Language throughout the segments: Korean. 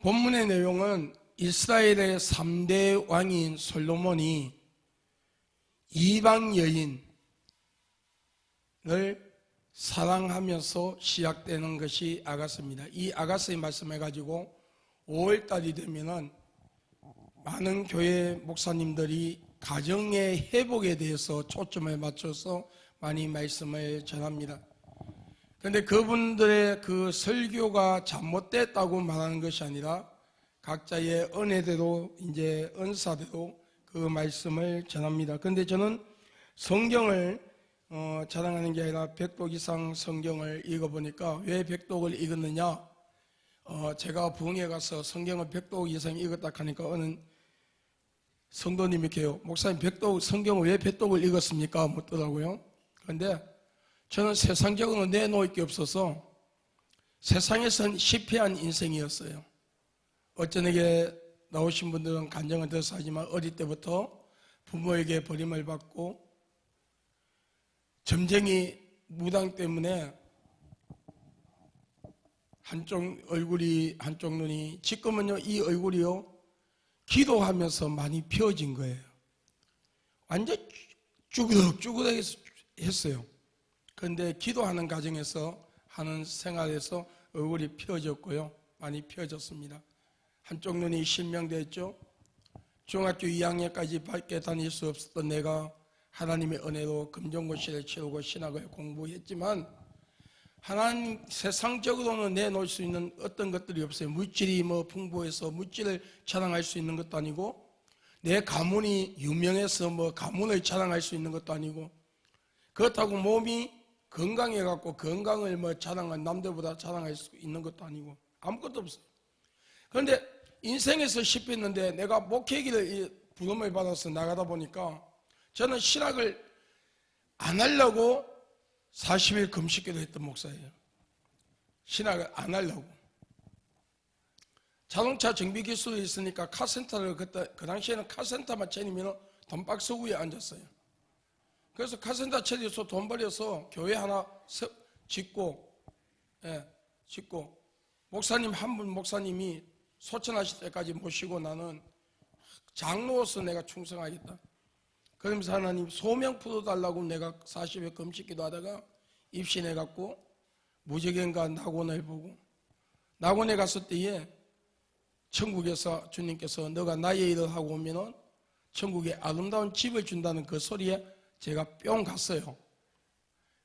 본문의 내용은 이스라엘의 3대 왕인 솔로몬이 이방 여인을 사랑하면서 시작되는 것이 아가서입니다. 이 아가서의 말씀해가지고 5월달이 되면은 많은 교회 목사님들이 가정의 회복에 대해서 초점을 맞춰서 많이 말씀을 전합니다. 그런데 그분들의 그 설교가 잘못됐다고 말하는 것이 아니라 각자의 은혜대로 이제 은사대로 그 말씀을 전합니다. 그런데 저는 성경을 자랑하는 게 아니라 100독 이상 성경을 읽어보니까 왜 100독을 읽었느냐? 제가 부흥회 가서 성경을 100독 이상 읽었다 하니까 어느 성도님이 이렇게요. 목사님 성경을 왜 100독을 읽었습니까? 묻더라고요. 그런데 저는 세상적으로 내놓을 게 없어서 세상에선 실패한 인생이었어요. 어쩌게 나오신 분들은 간증을 들어서 하지만 어릴 때부터 부모에게 버림을 받고 점쟁이 무당 때문에 한쪽 얼굴이 한쪽 눈이 지금은요 이 얼굴이요 기도하면서 많이 펴진 거예요. 완전 쭈그덕 했어요. 그런데 기도하는 과정에서 하는 생활에서 얼굴이 펴졌고요. 많이 펴졌습니다. 한쪽 눈이 실명됐죠. 중학교 2학년까지 밖에 다닐 수 없었던 내가 하나님의 은혜로 금전고시를 치르고 신학을 공부했지만 하나님 세상적으로는 내놓을 수 있는 어떤 것들이 없어요. 물질이 풍부해서 물질을 자랑할 수 있는 것도 아니고 내 가문이 유명해서 가문을 자랑할 수 있는 것도 아니고 그렇다고 몸이 건강해갖고 건강을 자랑한 남들보다 자랑할 수 있는 것도 아니고 아무것도 없어요. 그런데 인생에서 실패했는데 내가 목회기를 부름을 받아서 나가다 보니까 저는 신학을 안 하려고 40일 금식기도 했던 목사예요. 신학을 안 하려고. 자동차 정비 기술이 있으니까 카센터를 그 당시에는 카센터만 차리면 돈박스 위에 앉았어요. 그래서 카센터 차려서 돈 벌여서 교회 하나 짓고 목사님 한 분 목사님이 소천하실 때까지 모시고 나는 장로로서 내가 충성하겠다. 그러면서 하나님 소명 풀어달라고 내가 40일 금식기도 하다가 입신해갖고 무적행과 낙원을 보고 낙원에 갔을 때에 천국에서 주님께서 너가 나의 일을 하고 오면은 천국에 아름다운 집을 준다는 그 소리에 제가 뿅 갔어요.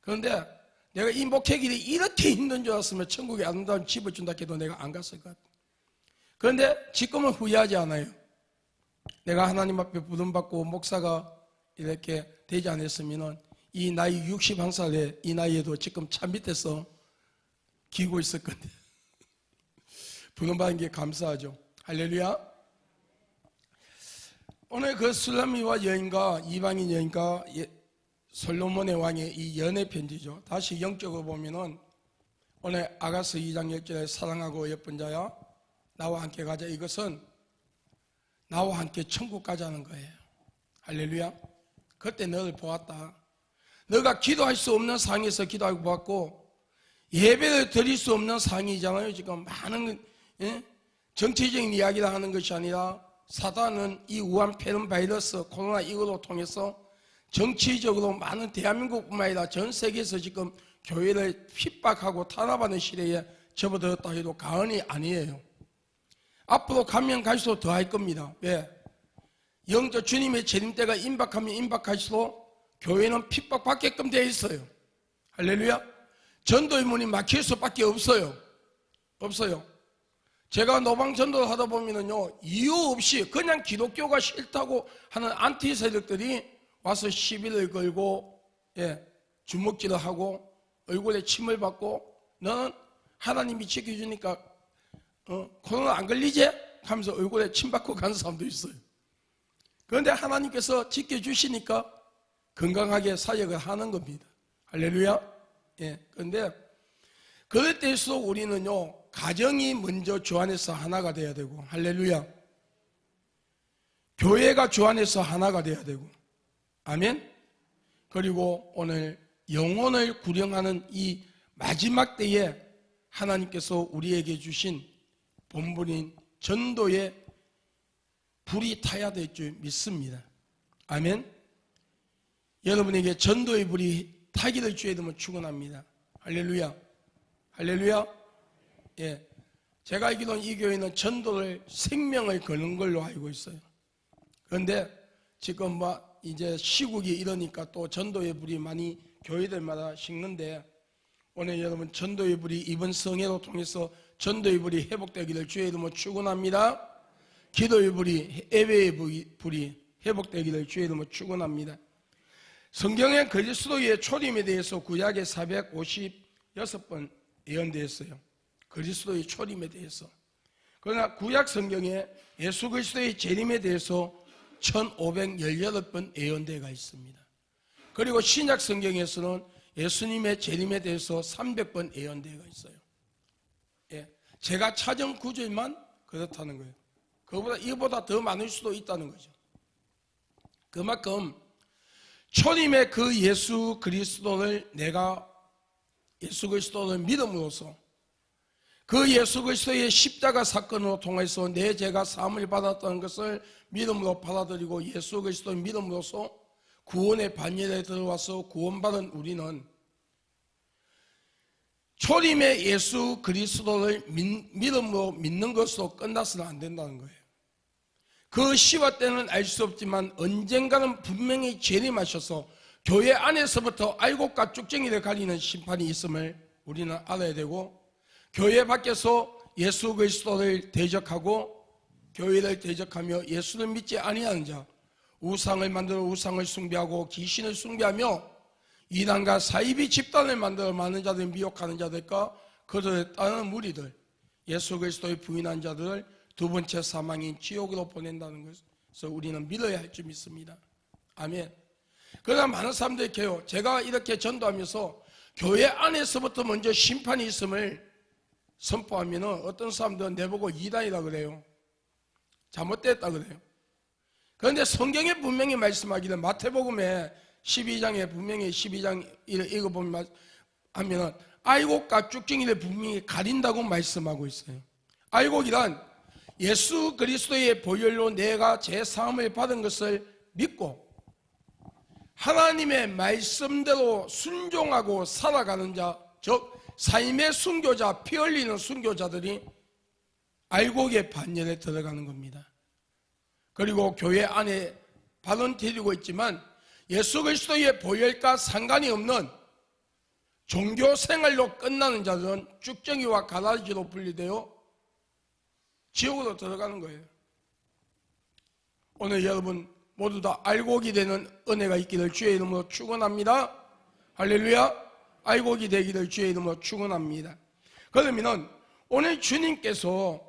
그런데 내가 이 목회길이 이렇게 힘든 줄 알았으면 천국에 아름다운 집을 준다 해도 내가 안 갔을 것 같아요. 그런데 지금은 후회하지 않아요. 내가 하나님 앞에 부름받고 목사가 이렇게 되지 않았으면 이 나이 61살에 이 나이에도 지금 차 밑에서 기고 있을 건데 부름받은 게 감사하죠. 할렐루야. 오늘 그 술라미와 여인과 이방인 여인과 솔로몬의 왕의 이 연애 편지죠. 다시 영적으로 보면은 오늘 아가서 2장 1절에 사랑하고 예쁜 자야 나와 함께 가자. 이것은 나와 함께 천국 가자는 거예요. 할렐루야. 그때 너를 보았다. 너가 기도할 수 없는 상황에서 기도하고 보았고 예배를 드릴 수 없는 상황이잖아요. 지금 많은 정치적인 이야기를 하는 것이 아니라 사단은 이 우한 폐렴 바이러스 코로나 이거로 통해서 정치적으로 많은 대한민국뿐만 아니라 전 세계에서 지금 교회를 핍박하고 탄압하는 시대에 접어들었다 해도 과언이 아니에요. 앞으로 가면 갈수록 더 할 겁니다. 왜? 영적 주님의 재림 때가 임박하면 임박할수록 교회는 핍박받게끔 되어 있어요. 할렐루야. 전도의 문이 막힐 수밖에 없어요. 제가 노방 전도를 하다 보면은요 이유 없이 그냥 기독교가 싫다고 하는 안티 세력들이 와서 시비를 걸고 주먹질을 하고 얼굴에 침을 받고 너는 하나님이 지켜주니까 코로나 안 걸리지? 하면서 얼굴에 침 받고 가는 사람도 있어요. 그런데 하나님께서 지켜주시니까 건강하게 사역을 하는 겁니다. 할렐루야. 그런데 그럴 때일수록 우리는요 가정이 먼저 주 안에서 하나가 돼야 되고 할렐루야. 교회가 주 안에서 하나가 돼야 되고 아멘. 그리고 오늘 영혼을 구령하는 이 마지막 때에 하나님께서 우리에게 주신 본분인 전도의 불이 타야 될 줄 믿습니다. 아멘. 여러분에게 전도의 불이 타기를 주의 이름으로 축원합니다. 할렐루야. 할렐루야. 예. 제가 알기로는 이 교회는 전도를 생명을 거는 걸로 알고 있어요. 그런데 지금 이제 시국이 이러니까 또 전도의 불이 많이 교회들마다 식는데, 오늘 여러분 전도의 불이 이번 성회로 통해서 전도의 불이 회복되기를 주의 이름으로 축원합니다. 기도의 불이, 예배의 불이 회복되기를 주의 이름으로 축원합니다. 성경에 그리스도의 초림에 대해서 구약에 456번 예언되었어요. 그리스도의 초림에 대해서. 그러나 구약 성경에 예수 그리스도의 재림에 대해서 1518번 예언되어 있습니다. 그리고 신약 성경에서는 예수님의 재림에 대해서 300번 예언되어 있어요. 예, 제가 찾은 구절만 그렇다는 거예요. 이보다 더 많을 수도 있다는 거죠. 그만큼 초림의 그 예수 그리스도를 믿음으로써 그 예수 그리스도의 십자가 사건으로 통해서 내 죄가 사함을 받았다는 것을 믿음으로 받아들이고 예수 그리스도의 믿음으로써 구원의 반열에 들어와서 구원받은 우리는 초림의 예수 그리스도를 믿음으로 믿는 것으로 끝나서는 안 된다는 거예요. 그 시와 때는 알 수 없지만 언젠가는 분명히 재림하셔서 교회 안에서부터 알곡과 쭉정이를 가리는 심판이 있음을 우리는 알아야 되고, 교회 밖에서 예수 그리스도를 대적하고 교회를 대적하며 예수를 믿지 아니하는 자, 우상을 만들어 우상을 숭배하고 귀신을 숭배하며 이단과 사이비 집단을 만들어 많은 자들을 미혹하는 자들과 그들을 따르는 무리들, 예수 그리스도를 부인한 자들을 두 번째 사망인 지옥으로 보낸다는 것을 우리는 믿어야 할 줄 믿습니다. 아멘. 그러나 많은 사람들이 계요. 제가 이렇게 전도하면서 교회 안에서부터 먼저 심판이 있음을 선포하면 어떤 사람들은 내보고 이단이라 그래요. 잘못됐다 그래요. 그런데 성경에 분명히 말씀하기를, 마태복음에 12장에 분명히 12장 읽어보면 하면은 알곡과 쭉정이를 분명히 가린다고 말씀하고 있어요. 알곡이란 예수 그리스도의 보혈로 내가 제 사함을 받은 것을 믿고 하나님의 말씀대로 순종하고 살아가는 자, 즉 삶의 순교자, 피 흘리는 순교자들이 알곡의 반열에 들어가는 겁니다. 그리고 교회 안에 발언 드리고 있지만 예수 그리스도의 보혈과 상관이 없는 종교 생활로 끝나는 자들은 쭉정이와 가라지로 분리되어 지옥으로 들어가는 거예요. 오늘 여러분 모두 다 알곡이 되는 은혜가 있기를 주의 이름으로 축원합니다. 할렐루야. 알곡이 되기를 주의 이름으로 축원합니다. 그러면은 오늘 주님께서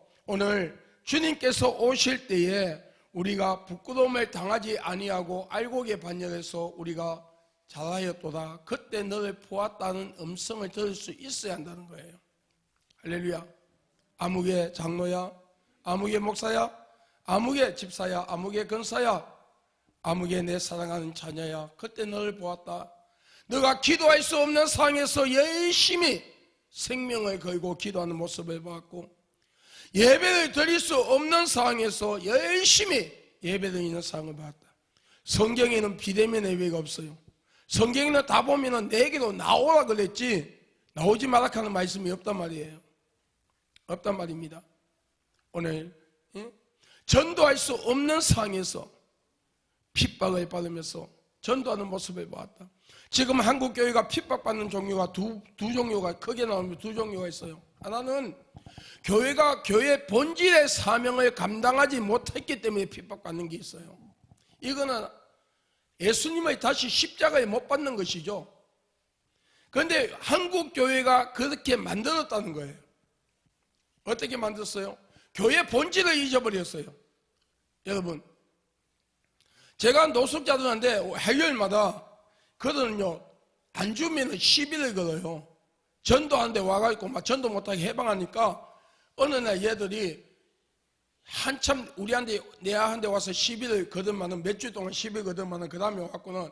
오실 때에 우리가 부끄러움을 당하지 아니하고 알곡의 반열에서 우리가 잘하였도다, 그때 너를 보았다는 음성을 들을 수 있어야 한다는 거예요. 할렐루야. 아무개 장로야, 아무개 목사야, 아무개 집사야, 아무개 권사야, 아무개 내 사랑하는 자녀야, 그때 너를 보았다. 너가 기도할 수 없는 상황에서 열심히 생명을 걸고 기도하는 모습을 보았고, 예배를 드릴 수 없는 상황에서 열심히 예배드리는 상황을 봤다. 성경에는 비대면 예배가 없어요. 성경에는 다 보면은 내게로 나오라 그랬지 나오지 마라 하는 말씀이 없단 말이에요. 없단 말입니다. 오늘 전도할 수 없는 상황에서 핍박을 받으면서 전도하는 모습을 보았다. 지금 한국 교회가 핍박받는 종류가 두 종류가 크게 나오면 두 종류가 있어요. 하나는 교회가 교회 본질의 사명을 감당하지 못했기 때문에 핍박받는 게 있어요. 이거는 예수님의 다시 십자가에 못 박는 것이죠. 그런데 한국 교회가 그렇게 만들었다는 거예요. 어떻게 만들었어요? 교회 본질을 잊어버렸어요. 여러분, 제가 노숙자들한테 화요일마다 그들은요 안 주면 시비를 걸어요. 전도하는데 와가지고 막 전도 못하게 해방하니까 어느 날 얘들이 한참 우리한테 내한테 와서 시비를 거듭하는, 몇 주 동안 시비 거듭하는, 그 다음에 와갖고는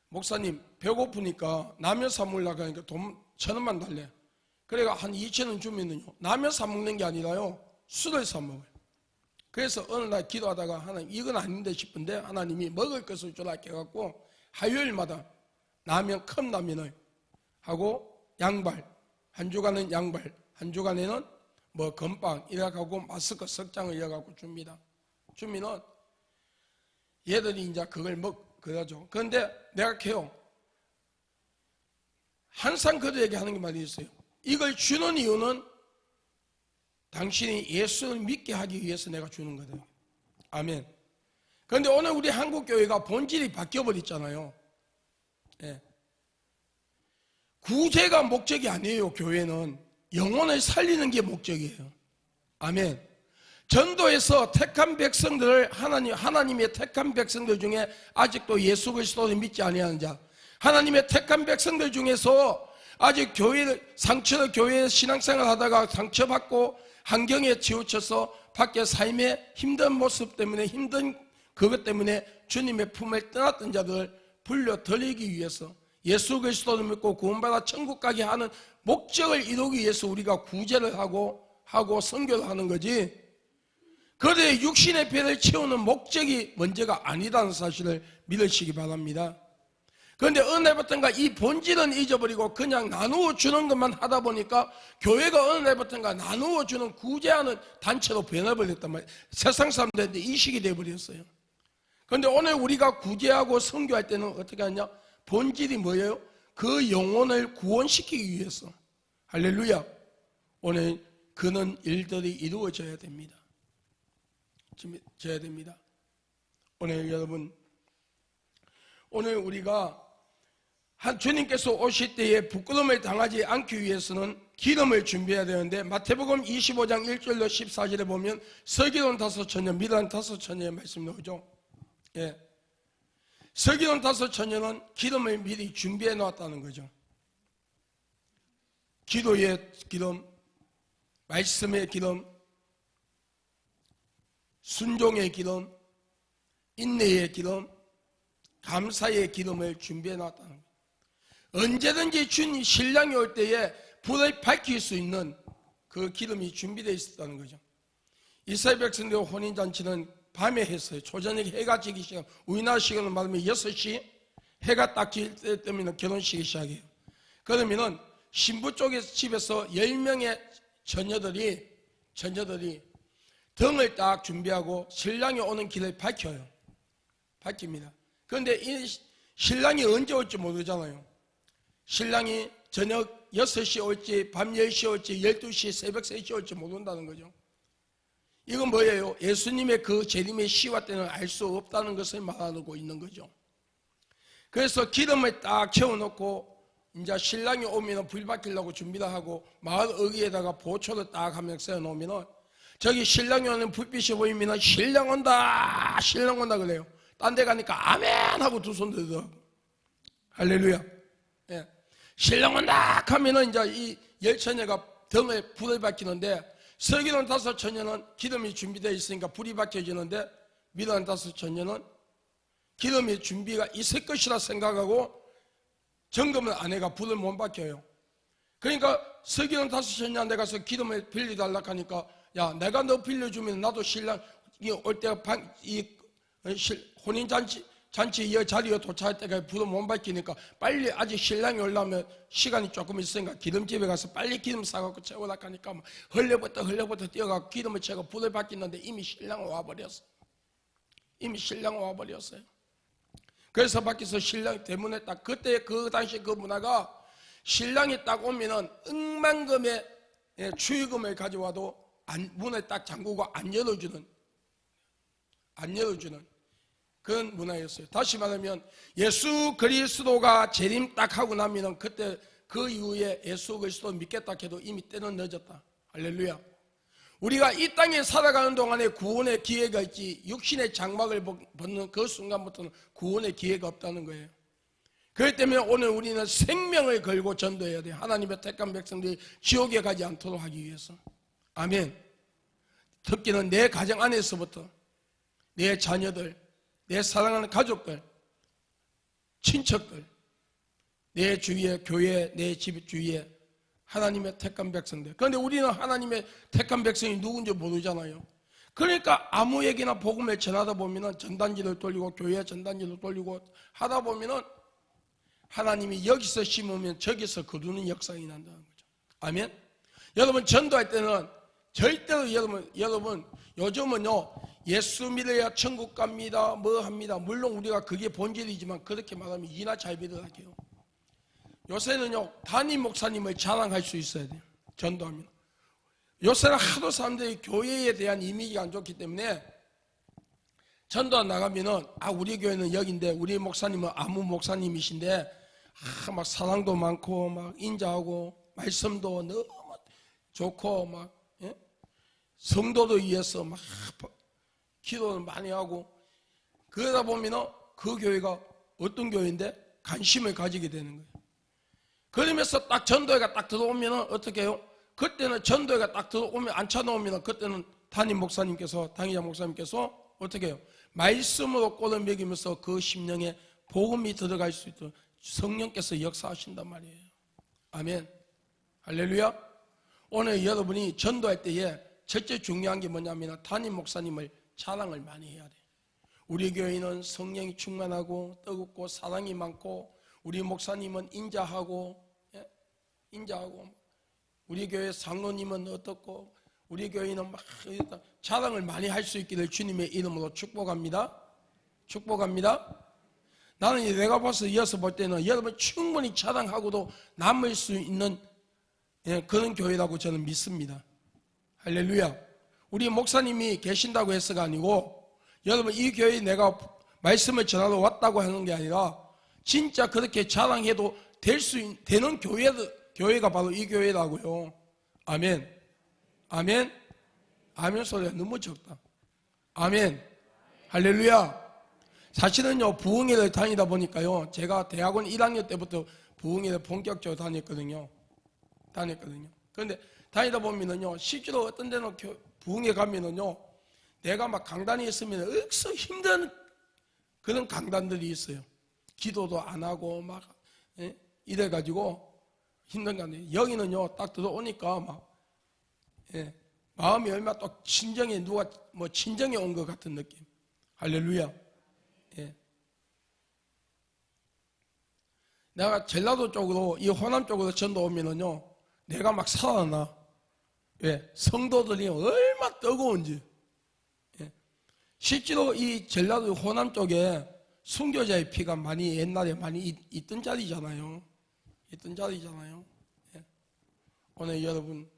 목사님 배고프니까 라면 사 먹으려고 하니까 돈 1,000원만 달래. 그래가 한 2,000원 주면은요 라면 사 먹는 게 아니라요 술을 사 먹어요. 그래서 어느 날 기도하다가 하나님 이건 아닌데 싶은데 하나님이 먹을 것을 주라 해갖고 화요일마다 라면, 컵라면을 하고 양발, 한 주간은 양발, 한 주간에는 뭐 건빵 이래갖고 마스크 석 장을 이어갖고 줍니다. 주면은 얘들이 이제 그걸 그러죠. 그런데 내가 해요. 항상 그들에게 하는 게 말이 있어요. 이걸 주는 이유는 당신이 예수를 믿게 하기 위해서 내가 주는 거다. 아멘. 그런데 오늘 우리 한국 교회가 본질이 바뀌어버렸잖아요. 예. 구제가 목적이 아니에요. 교회는 영혼을 살리는 게 목적이에요. 아멘. 전도에서 택한 백성들을 하나님의 택한 백성들 중에 아직도 예수 그리스도를 믿지 아니하는 자, 하나님의 택한 백성들 중에서 아직 교회에 신앙생활 하다가 상처받고 환경에 치우쳐서 밖에 삶의 힘든 모습 때문에 힘든 그것 때문에 주님의 품을 떠났던 자들을 불러들이기 위해서 예수 그리스도를 믿고 구원받아 천국 가게 하는 목적을 이루기 위해서 우리가 구제를 하고 선교를 하는 거지, 그들의 육신의 배를 채우는 목적이 먼저가 아니라는 사실을 믿으시기 바랍니다. 그런데 어느 날부터인가 이 본질은 잊어버리고 그냥 나누어 주는 것만 하다 보니까 교회가 어느 날부터인가 나누어 주는 구제하는 단체로 변해버렸단 말이에요. 세상 사람들한테 인식이 되어버렸어요. 그런데 오늘 우리가 구제하고 선교할 때는 어떻게 하냐? 본질이 뭐예요? 그 영혼을 구원시키기 위해서. 할렐루야. 오늘 그런 일들이 이루어져야 됩니다. 오늘 여러분, 오늘 우리가 주님께서 오실 때에 부끄러움을 당하지 않기 위해서는 기름을 준비해야 되는데, 마태복음 25장 1절로 14절에 보면 서기론 5천년, 미란 5천년의 말씀 나오죠. 예. 서기론 5천년은 기름을 미리 준비해 놓았다는 거죠. 기도의 기름, 말씀의 기름, 순종의 기름, 인내의 기름, 감사의 기름을 준비해 놨다는 거예요. 언제든지 주님 신랑이 올 때에 불을 밝힐 수 있는 그 기름이 준비되어 있었다는 거죠. 이스라엘 백성들 혼인잔치는 밤에 했어요. 초저녁에 해가 지기 시작, 우리나라 시간으로 말하면 6시 해가 딱 질 때 되면 결혼식이 시작해요. 그러면은 신부 쪽에서 집에서 10명의 처녀들이 등을 딱 준비하고 신랑이 오는 길을 밝힙니다. 그런데 이 신랑이 언제 올지 모르잖아요. 신랑이 저녁 6시 올지 밤 10시 올지 12시 새벽 3시 올지 모른다는 거죠. 이건 뭐예요? 예수님의 그 재림의 시와 때는 알 수 없다는 것을 말하고 있는 거죠. 그래서 기름을 딱 채워놓고 이제 신랑이 오면 불 밝히려고 준비를 하고 마을 어귀에다가 보초를 딱 한 명 세워놓으면 저기 신랑이 오는 불빛이 보이면 신랑 온다 그래요. 딴 데 가니까 아멘 하고 두 손 들더라고. 할렐루야. 예. 신랑 온다 하면은 이제 이 열처녀가 등에 불을 밝히는데, 서기론 5천년은 기름이 준비되어 있으니까 불이 밝혀지는데, 미란 5천년은 기름의 준비가 있을 것이라 생각하고 점검을 안 해가 불을 못 밝혀요. 그러니까 서기론 5천년 가서 기름을 빌려달라 하니까, 야, 내가 너 빌려주면 나도 신랑이 올 때가 혼인잔치 자리에 도착할 때가 불을 못 밝히니까 빨리, 아직 신랑이 오려면 시간이 조금 있으니까 기름집에 가서 빨리 기름 사갖고 채우라 하니까 흘려부터 뛰어가고 기름을 채고 불을 밝히는데 이미 신랑은 와버렸어요. 그래서 밖에서 신랑 대문에 딱, 그때 그 당시 그 문화가 신랑이 딱 오면은 억만금의 축의금을 가져와도 문을 딱 잠그고 안 열어주는 그런 문화였어요. 다시 말하면 예수 그리스도가 재림 딱 하고 나면은 그때 그 이후에 예수 그리스도 믿겠다 해도 이미 때는 늦었다. 할렐루야. 우리가 이 땅에 살아가는 동안에 구원의 기회가 있지, 육신의 장막을 벗는 그 순간부터는 구원의 기회가 없다는 거예요. 그렇기 때문에 오늘 우리는 생명을 걸고 전도해야 돼요. 하나님의 택한 백성들이 지옥에 가지 않도록 하기 위해서. 아멘. 특히는 내 가정 안에서부터 내 자녀들, 내 사랑하는 가족들, 친척들, 내 주위에, 교회, 내 집 주위에 하나님의 택한 백성들. 그런데 우리는 하나님의 택한 백성이 누군지 모르잖아요. 그러니까 아무 얘기나 복음을 전하다 보면은 전단지를 돌리고 교회 전단지를 돌리고 하다 보면은 하나님이 여기서 심으면 저기서 거두는 역사가 난다는 거죠. 아멘. 여러분 전도할 때는 절대로 여러분 요즘은요 예수 믿어야 천국 갑니다 뭐 합니다. 물론 우리가 그게 본질이지만 그렇게 말하면 이나 잘 믿으라게요. 요새는요 담임 목사님을 자랑할 수 있어야 돼요. 전도하면. 요새는 하도 사람들이 교회에 대한 이미지가 안 좋기 때문에 전도 나가면은 우리 교회는 여기인데 우리 목사님은 아무 목사님이신데 막 사랑도 많고 막 인자하고 말씀도 너무 좋고 막 성도도 위해서 막 기도를 많이 하고 그러다 보면은 그 교회가 어떤 교회인데 관심을 가지게 되는 거예요. 그러면서 딱 전도회가 딱 들어오면은 어떻게 해요? 그때는 전도회가 딱 들어오면 앉혀놓으면 그때는 담임 목사님께서 당의자 목사님께서 어떻게 해요? 말씀으로 꼴을 먹이면서 그 심령에 복음이 들어갈 수 있도록 성령께서 역사하신단 말이에요. 아멘. 할렐루야. 오늘 여러분이 전도할 때에 첫째 중요한 게 뭐냐면 담임 목사님을 자랑을 많이 해야 돼요. 우리 교회는 성령이 충만하고 뜨겁고 사랑이 많고 우리 목사님은 인자하고 우리 교회 장로님은 어떻고 우리 교회는 막 자랑을 많이 할 수 있기를 주님의 이름으로 축복합니다. 축복합니다. 나는 내가 봐서 이어서 볼 때는 여러분 충분히 자랑하고도 남을 수 있는 그런 교회라고 저는 믿습니다. 할렐루야. 우리 목사님이 계신다고 해서가 아니고 여러분 이 교회에 내가 말씀을 전하러 왔다고 하는 게 아니라 진짜 그렇게 자랑해도 되는 교회가 바로 이 교회라고요. 아멘. 아멘. 아멘 소리가 너무 적다. 아멘. 할렐루야. 사실은요 부흥회를 다니다 보니까요 제가 대학원 1학년 때부터 부흥회를 본격적으로 다녔거든요. 그런데 다니다 보면은요 실제로 어떤 데는 부흥회 가면은요 내가 막 강단에 있으면 억수 힘든 그런 강단들이 있어요. 기도도 안 하고 막 이래가지고 힘든 강단. 여기는요 딱 들어오니까 막 마음이 얼마나 또 친정에 누가 뭐 친정에 온 것 같은 느낌. 할렐루야. 내가 전라도 쪽으로 이 호남 쪽으로 전도 오면은요 내가 막 살아나. 왜? 성도들이 얼마나 뜨거운지. 실제로 이 전라도 호남 쪽에 순교자의 피가 많이 옛날에 많이 있던 자리잖아요. 오늘 여러분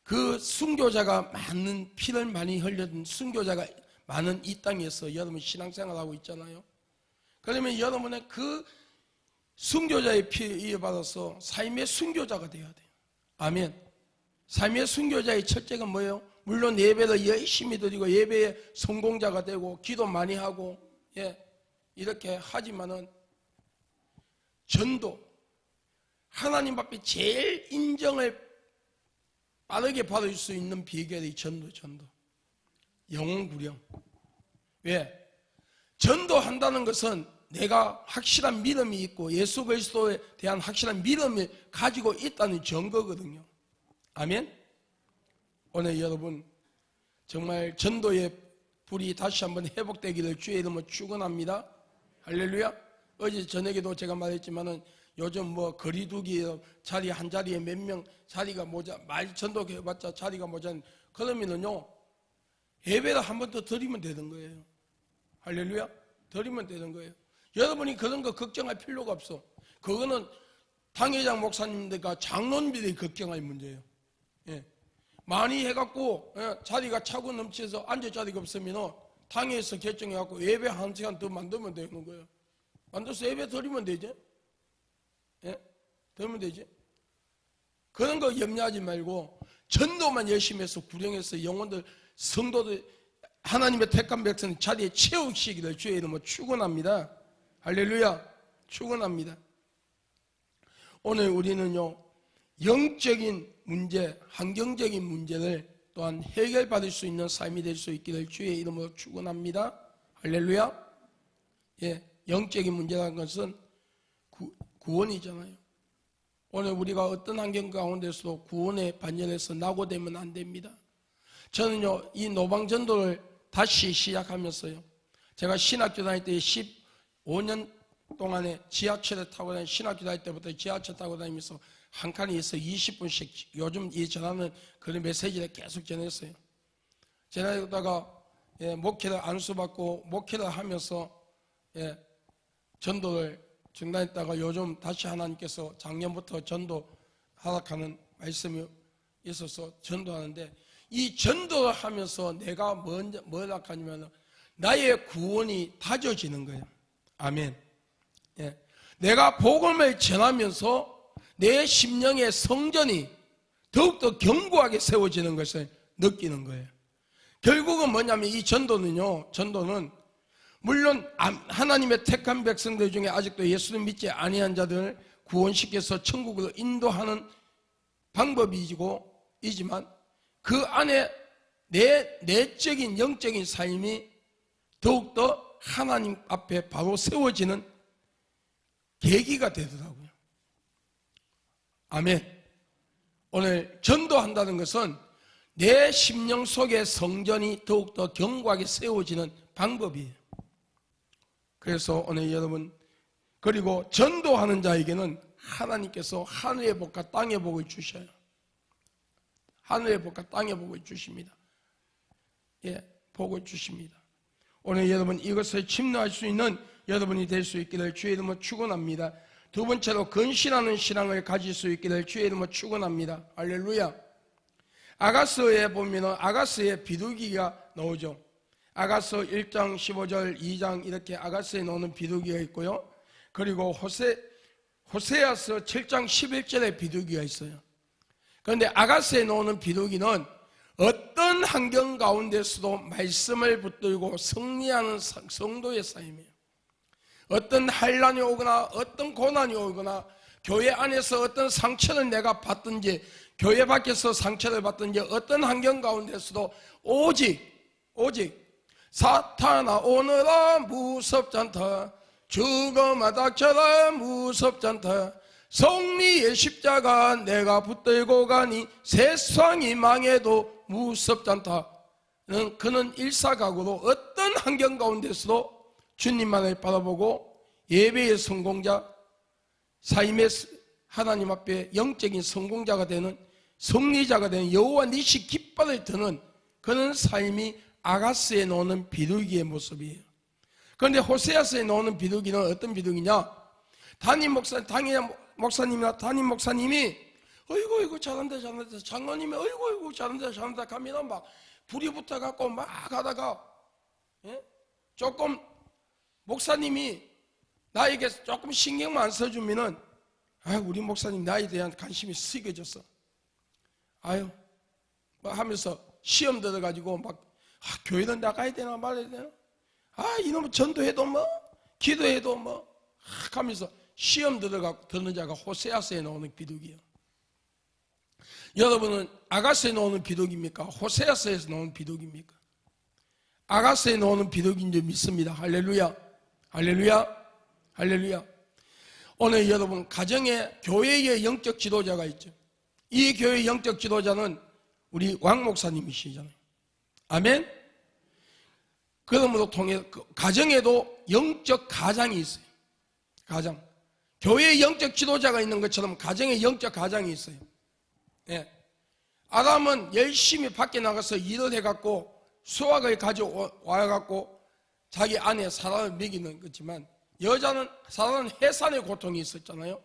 그 순교자가 많은 피를 많이 흘렸던 순교자가 많은 이 땅에서 여러분 신앙생활하고 있잖아요. 그러면 여러분의 그 순교자의 피를 이어받아서 삶의 순교자가 되어야 돼요. 아멘. 삶의 순교자의 첫째가 뭐예요? 물론 예배를 열심히 드리고 예배의 성공자가 되고 기도 많이 하고 이렇게 하지만은 전도 하나님 앞에 제일 인정을 빠르게 받을 수 있는 비결이 전도. 영혼구령. 왜? 전도한다는 것은 내가 확실한 믿음이 있고 예수 그리스도에 대한 확실한 믿음을 가지고 있다는 증거거든요. 아멘? 오늘 여러분 정말 전도의 불이 다시 한번 회복되기를 주의 이름으로 축원합니다. 할렐루야. 어제 저녁에도 제가 말했지만은 요즘 뭐 거리두기 자리 한 자리에 몇 명 자리가 말 전도해봤자 자리가 모자란 그러면은요 예배를 한 번 더 드리면 되는 거예요. 할렐루야. 드리면 되는 거예요. 여러분이 그런 거 걱정할 필요가 없어. 그거는 당회장 목사님들과 장로님들이 걱정할 문제예요. 많이 해갖고 자리가 차고 넘쳐서 앉을 자리가 없으면 당회에서 결정해갖고 예배 한 시간 더 만들면 되는 거예요. 만들어서 예배 드리면 되지. 드리면 되지. 그런 거 염려하지 말고 전도만 열심히 해서 구령해서 영혼들 성도들 하나님의 택한 백성 자리에 채우시기를 주의 이름으로 축원합니다. 할렐루야. 축원합니다. 오늘 우리는요 영적인 문제, 환경적인 문제를 또한 해결받을 수 있는 삶이 될 수 있기를 주의 이름으로 축원합니다. 할렐루야. 영적인 문제라는 것은 구원이잖아요. 오늘 우리가 어떤 환경 가운데서도 구원의 반열에서 낙오되면 안 됩니다. 저는요, 이 노방전도를 다시 시작하면서요, 제가 신학교 다닐 때 15년 동안에 지하철에 타고 다니, 신학교 다닐 때부터 지하철 타고 다니면서 한 칸에 있어 20분씩 요즘 이 전하는 그런 메시지를 계속 전했어요. 전하다가 목회를 안수받고 목회를 하면서 전도를 중단했다가 요즘 다시 하나님께서 작년부터 전도 하락하는 말씀이 있어서 전도하는데, 이 전도를 하면서 내가 뭐라 하냐면 나의 구원이 다져지는 거예요. 아멘. 내가 복음을 전하면서 내 심령의 성전이 더욱더 견고하게 세워지는 것을 느끼는 거예요. 결국은 뭐냐면 이 전도는요, 전도는 물론 하나님의 택한 백성들 중에 아직도 예수를 믿지 아니한 자들을 구원시켜서 천국으로 인도하는 방법이지만 그 안에 내 내적인 영적인 삶이 더욱더 하나님 앞에 바로 세워지는 계기가 되더라고요. 아멘. 오늘 전도한다는 것은 내 심령 속의 성전이 더욱더 견고하게 세워지는 방법이에요. 그래서 오늘 여러분, 그리고 전도하는 자에게는 하나님께서 하늘의 복과 땅의 복을 주셔요. 하늘의 복과 땅의 복을 주십니다. 복을 주십니다. 오늘 여러분, 이것을 침노할 수 있는 여러분이 될 수 있기를 주의 이름으로 축원합니다. 두 번째로 근신하는 신앙을 가질 수 있기를 주의 이름으로 축원합니다. 할렐루야. 아가서에 보면은 아가서의 비둘기가 나오죠. 아가서 1장 15절 2장 이렇게 아가서에 나오는 비둘기가 있고요. 그리고 호세아서 7장 11절에 비둘기가 있어요. 그런데 아가서에 나오는 비둘기는 어떤 환경 가운데서도 말씀을 붙들고 승리하는 성도의 삶이에요. 어떤 환난이 오거나 어떤 고난이 오거나 교회 안에서 어떤 상처를 내가 받든지 교회 밖에서 상처를 받든지 어떤 환경 가운데서도 오직 사탄아 오너라 무섭잖다, 죽음아 닥쳐라 무섭잖다, 승리의 십자가 내가 붙들고 가니 세상이 망해도 무섭잖다. 그는 일사각오로 어떤 환경 가운데서도 주님만을 바라보고 예배의 성공자, 삶의 하나님 앞에 영적인 성공자가 되는 승리자가 되는 여호와 니시 깃발을 드는 그런 삶이 아가스에 나오는 비둘기의 모습이에요. 그런데 호세아서에 나오는 비둘기는 어떤 비둘기냐? 담임 목사님이나 담임 목사님이 어이구 잘한다 장로님이 어이구 잘한다 가면 막 불이 붙어갖고 막 하다가 조금 목사님이 나에게 조금 신경만 안 써주면은 우리 목사님 나에 대한 관심이 식어졌어. 막 하면서 시험 들어가지고 막 교회는 나가야 되나 말아야 되나? 이놈은 전도해도 뭐 기도해도 뭐 하면서 시험 드는 자가 호세아서에 나오는 비둘기예요. 여러분은 아가서에 나오는 비둘기입니까? 호세아서에서 나오는 비둘기입니까? 아가서에 나오는 비둘기인 줄 믿습니다. 할렐루야. 할렐루야. 할렐루야. 오늘 여러분 가정에 교회의 영적 지도자가 있죠. 이 교회의 영적 지도자는 우리 왕 목사님이시잖아요. 아멘. 그러므로 통해 가정에도 영적 가장이 있어요. 가장. 교회의 영적 지도자가 있는 것처럼 가정에 영적 가장이 있어요. 아담은 열심히 밖에 나가서 일을 해갖고 수확을 가져와갖고 자기 아내 사라를 먹이는 거지만 여자는 사라는 해산의 고통이 있었잖아요.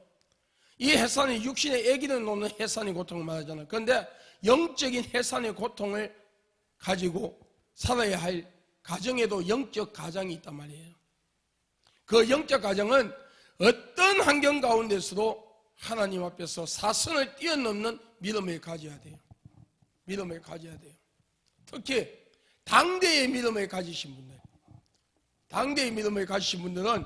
이 해산이 육신의 아기를 놓는 해산의 고통을 말하잖아요. 그런데 영적인 해산의 고통을 가지고 살아야 할 가정에도 영적 가장이 있단 말이에요. 그 영적 가정은 어떤 환경 가운데서도 하나님 앞에서 사선을 뛰어넘는 믿음을 가져야 돼요. 믿음을 가져야 돼요. 특히 당대의 믿음을 가지신 분들, 당대의 믿음을 가지신 분들은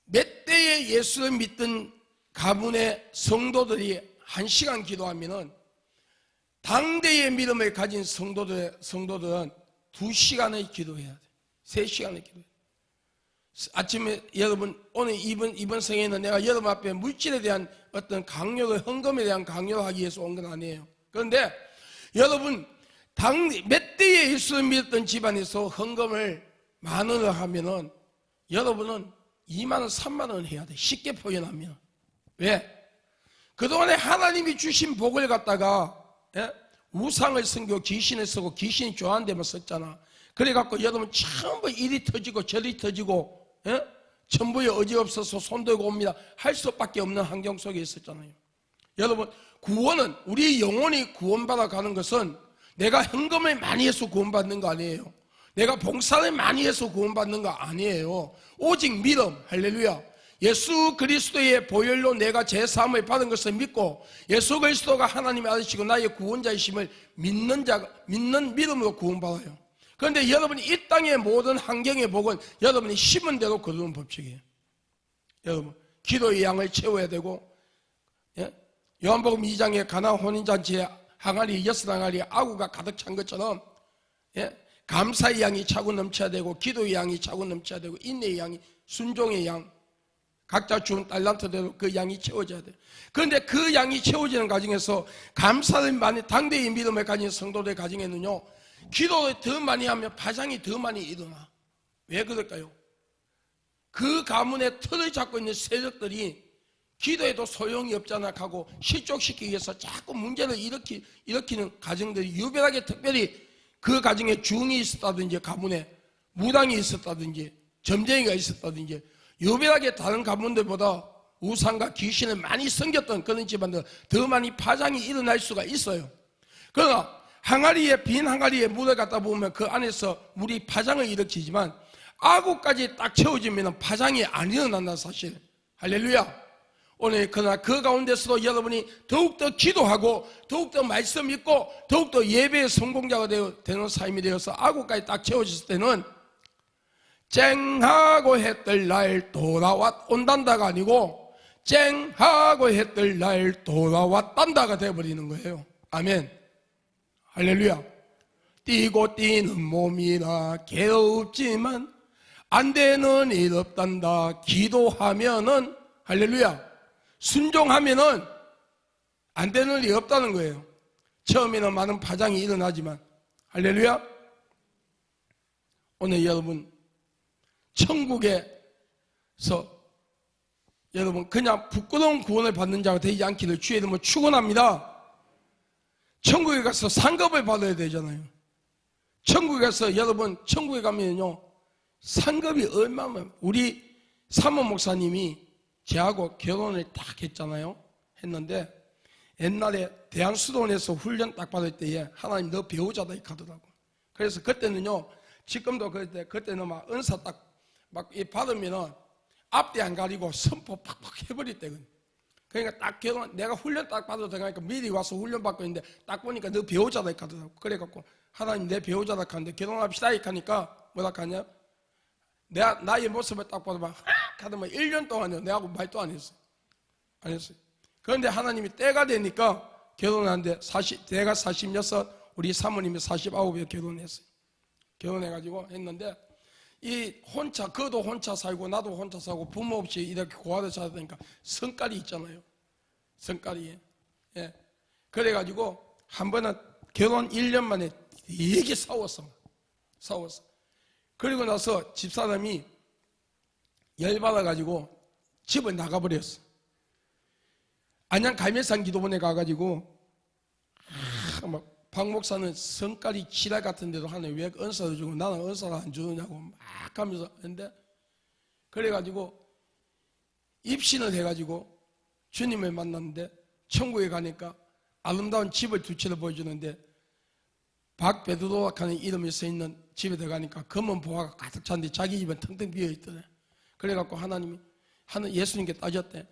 몇 대의 예수를 믿던 가문의 성도들이 1시간 기도하면은 당대의 믿음을 가진 성도들은 2시간을 기도해야 돼. 3시간을 기도해야 돼. 아침에 여러분 오늘 이번 생에는 내가 여러분 앞에 물질에 대한 어떤 강요를, 헌금에 대한 강요를 하기 위해서 온 건 아니에요. 그런데 여러분 몇 대에 예수를 믿었던 집안에서 헌금을 10,000원을 하면은 여러분은 20,000원, 30,000원 해야 돼. 쉽게 표현하면. 왜? 그동안에 하나님이 주신 복을 갖다가 우상을 섬기고 귀신을 쓰고 귀신이 좋아하는 데만 썼잖아. 그래갖고 여러분 전부 이리 터지고 저리 터지고 전부에 어지없어서 손들고 옵니다 할 수밖에 없는 환경 속에 있었잖아요. 여러분 구원은, 우리 영혼이 구원받아 가는 것은 내가 헌금을 많이 해서 구원받는 거 아니에요. 내가 봉사를 많이 해서 구원받는 거 아니에요. 오직 믿음. 할렐루야. 예수 그리스도의 보혈로 내가 죄사함을 받은 것을 믿고 예수 그리스도가 하나님의 아들이시고 나의 구원자이심을 믿는 믿음으로 구원받아요. 그런데 여러분이 이 땅의 모든 환경의 복은 여러분이 심은 대로 거두는 법칙이에요. 여러분 기도의 양을 채워야 되고, 요한복음 2장에 가나 혼인잔치에 항아리 6항아리 아구가 가득 찬 것처럼 감사의 양이 차고 넘쳐야 되고, 기도의 양이 차고 넘쳐야 되고, 인내의 양이, 순종의 양, 각자 준 달란트대로 그 양이 채워져야 돼요. 그런데 그 양이 채워지는 과정에서 감사를 많이, 당대의 믿음을 가진 성도들 가정에는요, 기도를 더 많이 하면 파장이 더 많이 일어나. 왜 그럴까요? 그 가문의 틀을 잡고 있는 세력들이 기도에도 소용이 없잖아 하고 실족시키기 위해서 자꾸 문제를 일으키는 가정들이 유별하게, 특별히 그 가정에 중이 있었다든지, 가문에 무당이 있었다든지, 점쟁이가 있었다든지, 유별하게 다른 가문들보다 우상과 귀신을 많이 섬겼던 그런 집안들 더 많이 파장이 일어날 수가 있어요. 그러나 빈 항아리에 물을 갖다 보면 그 안에서 물이 파장을 일으키지만 아구까지 딱 채워지면 파장이 안 일어난다는 사실. 할렐루야. 오늘 그러나 그 가운데서도 여러분이 더욱더 기도하고 더욱더 말씀 읽고 더욱더 예배의 성공자가 되는 삶이 되어서 아구까지 딱 채워졌을 때는 쨍하고 해뜰 날 온단다가 아니고 쨍하고 해뜰 날 돌아왔단다가 되어버리는 거예요. 아멘. 할렐루야. 뛰고 뛰는 몸이라 괴롭지만 안 되는 일 없단다. 기도하면은, 할렐루야, 순종하면은 안 되는 일이 없다는 거예요. 처음에는 많은 파장이 일어나지만, 할렐루야. 오늘 여러분 천국에서 여러분 그냥 부끄러운 구원을 받는 자가 되지 않기를 주의 이름으로 축원합니다. 천국에 가서 상급을 받아야 되잖아요. 천국에 가서 여러분, 천국에 가면요 상급이 얼마나, 우리 사모 목사님이 저하고 결혼을 딱 했잖아요. 했는데 옛날에 대한수도원에서 훈련 딱 받을 때에 하나님 너 배우자다 이렇게 하더라고. 그래서 그때는요, 지금도 그때는 막 은사 딱 막 받으면은 앞뒤 안 가리고 선포 팍팍 해버릴 때거든. 그러니까 딱 결혼, 내가 훈련 딱 받아도 되니까 미리 와서 훈련 받고 있는데 딱 보니까 너 배우자다 이렇게 하더라고. 그래갖고 하나님 내 배우자다 하는데 결혼합시다 이렇게 하니까 뭐라 하냐, 내가 나의 모습을 딱 봐도 막 하더만 1년 동안요 내하고 말도 안 했어. 안 했어요. 그런데 하나님이 때가 되니까 결혼하는데 내가 46, 우리 사모님이 49에 결혼했어요. 결혼해가지고 했는데 그도 혼자 살고 나도 혼자 살고 부모 없이 이렇게 고아를 살았으니까 성깔이 있잖아요. 성깔이. 예. 그래가지고 한 번은 결혼 1년 만에 되게 싸웠어. 그리고 나서 집사람이 열받아가지고 집을 나가버렸어. 안양 갈매산 기도원에 가가지고 막 박 목사는 성깔이 지랄 같은 데도 하네. 왜 은사를 주고 나는 은사를 안 주느냐고 막 하면서 했는데, 그래가지고 입신을 해가지고 주님을 만났는데 천국에 가니까 아름다운 집을 두 채를 보여주는데 박베드로라는 이름이 써있는 집에 들어가니까 검은 보화가 가득 찼는데 자기 집은 텅텅 비어있더래. 그래갖고 예수님께 따졌대.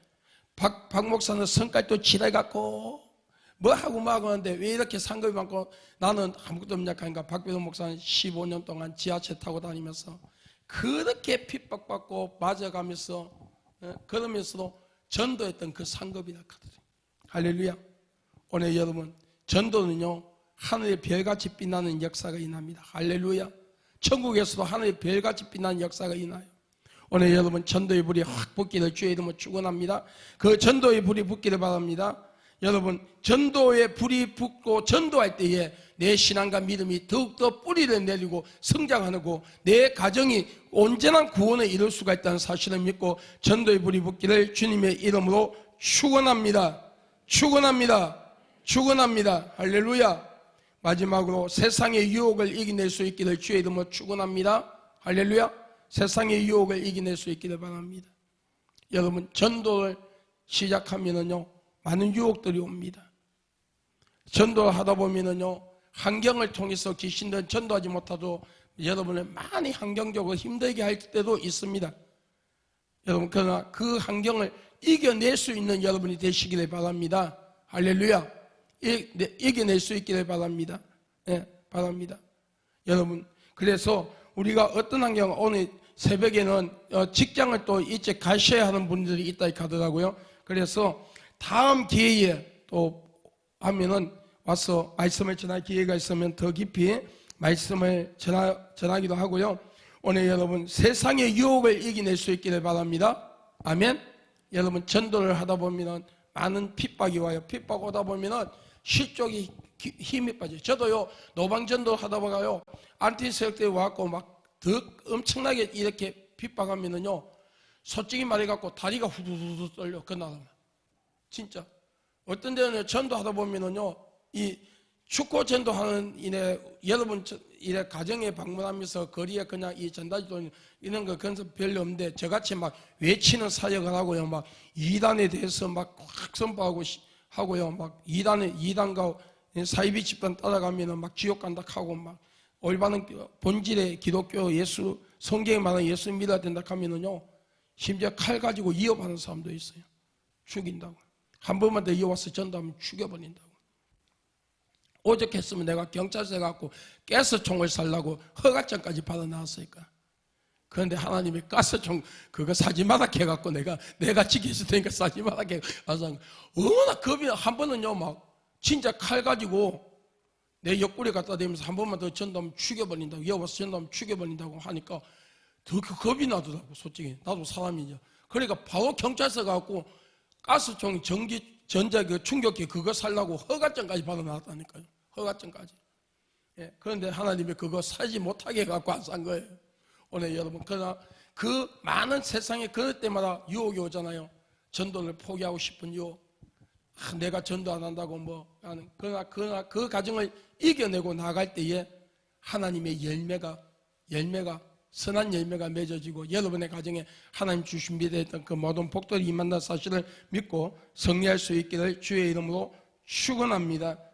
박 목사는 성깔도 지랄 같고 뭐하고 뭐하고 하는데 왜 이렇게 상급이 많고 나는 아무것도 없냐 하니까 박배동 목사는 15년 동안 지하철 타고 다니면서 그렇게 핍박받고 맞아가면서 그러면서도 전도했던 그 상급이라 하더래요. 할렐루야. 오늘 여러분 전도는요 하늘의 별같이 빛나는 역사가 일어납니다. 할렐루야. 천국에서도 하늘의 별같이 빛나는 역사가 일어나요. 오늘 여러분 전도의 불이 확 붙기를 주의 이름으로 축원합니다. 그 전도의 불이 붙기를 바랍니다. 여러분 전도의 불이 붙고 전도할 때에 내 신앙과 믿음이 더욱더 뿌리를 내리고 성장하고 내 가정이 온전한 구원을 이룰 수가 있다는 사실을 믿고 전도의 불이 붙기를 주님의 이름으로 축원합니다. 축원합니다. 축원합니다. 할렐루야. 마지막으로 세상의 유혹을 이겨낼 수 있기를 주의 이름으로 축원합니다. 할렐루야. 세상의 유혹을 이겨낼 수 있기를 바랍니다. 여러분 전도를 시작하면은요 많은 유혹들이 옵니다. 전도를 하다 보면은요 환경을 통해서 귀신들은 전도하지 못하도 여러분을 많이 환경적으로 힘들게 할 때도 있습니다. 여러분 그러나 그 환경을 이겨낼 수 있는 여러분이 되시기를 바랍니다. 할렐루야. 이겨낼 수 있기를 바랍니다. 예, 바랍니다. 여러분 그래서 우리가 어떤 환경 오늘 새벽에는 직장을 또 일찍 가셔야 하는 분들이 있다 하더라고요. 그래서 다음 기회에 또 하면은 와서 말씀을 전할 기회가 있으면 더 깊이 말씀을 전하기도 하고요. 오늘 여러분 세상의 유혹을 이겨낼 수 있기를 바랍니다. 아멘. 여러분 전도를 하다 보면은 많은 핍박이 와요. 핍박 오다 보면은 실족이 힘이 빠져요. 저도요 노방전도 하다 보가요 안티세력들이 와갖고 막 더 엄청나게 이렇게 핍박하면은요 솔직히 말해갖고 다리가 후두두두 떨려 그날 진짜 어떤 데는 전도하다 보면은요 이 축구 전도하는 이내 여러분 이래 가정에 방문하면서 거리에 그냥 이 전단지 돈 이런 거 그런 거 별로 없는데 저같이 막 외치는 사역을 하고요 막 이단에 대해서 막 확 선포하고 하고요 막 이단과 사이비 집단 따라가면은 막 지옥 간다 하고 막 올바른 본질의 기독교 예수 성경에 말하는 예수 믿어야 된다 하면은요 심지어 칼 가지고 이어받는 사람도 있어요. 죽인다고. 한 번만 더 이어와서 전도하면 죽여버린다고. 오죽했으면 내가 경찰서에 가고 가스총을 살라고 허가증까지 받아 나왔으니까. 그런데 하나님이 가스총 그거 사지 마라 해갖고 내가 지켜줄 테니까 사지 마라 해서 얼마나 겁이 한 번은요 막 진짜 칼 가지고 내 옆구리 갖다 대면서 한 번만 더 전도하면 죽여버린다고 이어와서 전도하면 죽여버린다고 하니까 더 겁이 나더라고. 솔직히 나도 사람이죠. 그러니까 바로 경찰서 가고 가스총 전자 그 충격기 그거 살라고 허가증까지 받아 나왔다니까요. 허가증까지. 예, 그런데 하나님이 그거 사지 못하게 갖고 안 산 거예요. 오늘 여러분 그러나 그 많은 세상에 그럴 때마다 유혹이 오잖아요. 전도를 포기하고 싶은 유혹. 내가 전도 안 한다고 뭐 하는 그러나 그 가정을 이겨내고 나갈 때에 하나님의 열매가 선한 열매가 맺어지고 여러분의 가정에 하나님 주신 믿어했던 그 모든 복들이 임한다는 사실을 믿고 승리할 수 있기를 주의 이름으로 축원합니다.